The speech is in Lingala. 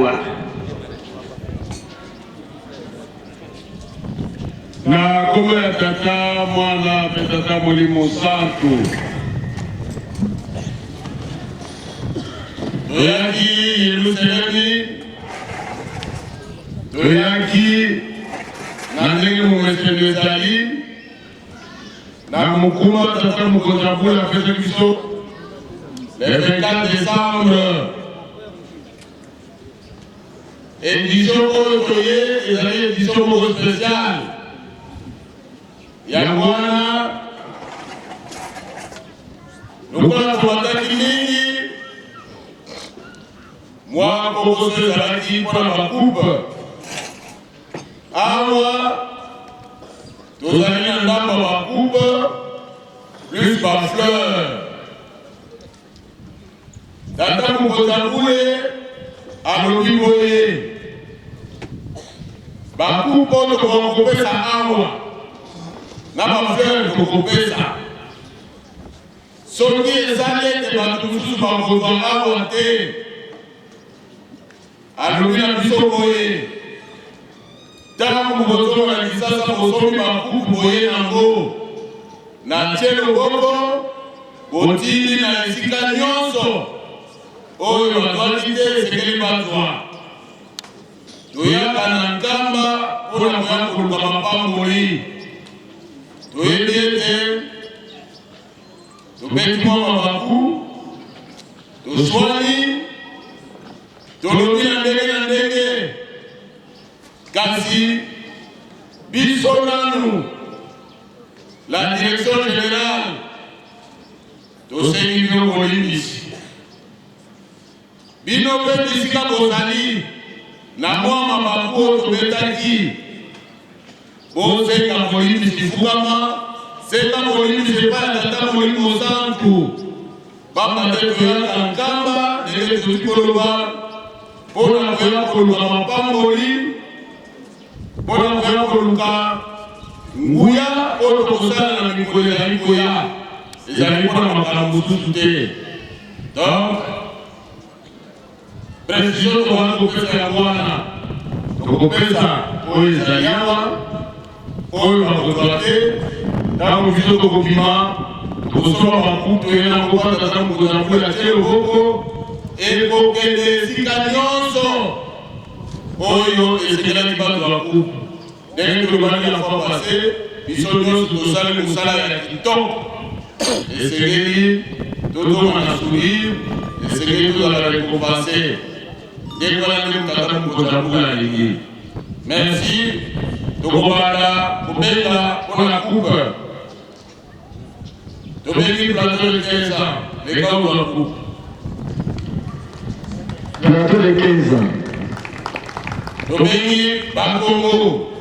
Awa. Na kombo ya tata mwana pe tata Molimo Santu. Toyaki Yerusalemi. Toyaki na ndenge mumesenu ezali. Na mukuma tata Mukonjabula fete biso. Le 24 décembre. Édition Oyotoye, ezali édition moko spéciale. Yangwana, lokola tuataki mingi, moi Kokoso ezalaki mpona bakupe. Awa, tozali na ndamba bakupe, plus bafleur. Tata Mukonjabule, alobi boye. Bakupe oyo tokokopesa awa. Na bafleur tokopesa. Soki ezali ete bato mosusu bakozwa awa te. Alobi na biso boye. Ntango bozonga na Lisasa bosombi bakupe boye nango. Na tie loboko, botindi na esika nyonso. Oyo batwaki te esekeli bazwa. Toyaka na nkamba mpona koya koluka mapamboli. Toyebi ete tobeti mwa mabaku, toswani, tolobi na ndenge, kasi biso nanu, la direction générale, tosengi bino bolimbisi. Bino pe bisika bozali, na mwa mabaku oyo tobetaki, bosenga bolimbisi fukama, senga bolimbisi epai ya tata Molimo Santu. Pamba te toyaka nkamba, ndenge tozi koloba, mpona koya koluka mapamboli, mpona koya koluka nguya oyo tokosala na mikolo ezali koya. Ezali mpona makambo mosusu te. Donc, précision towana kopesa yango wana. Tokopesa oyo ezali awa, oyo bakozwa te, ntango biso tokobima, tokosomba bakupe oyo nango tata Mukonjabule atie loboko, ekokende esika nyonso oyo esekelaki bato bakupe. Ndenge tolobaki la fois passé, biso nyonso tosali mosala ya kitoko. Esengeli tozonga na sourire, esengeli tozala récompensé. Ndenge wana nde tata Mukonjabule alingi. Merci. Tokobanda kobenga mpona coupe. Tobengi plateau de 15 ans, les gars de la coupe. Plateau de 15 ans. Tobengi Bakongo.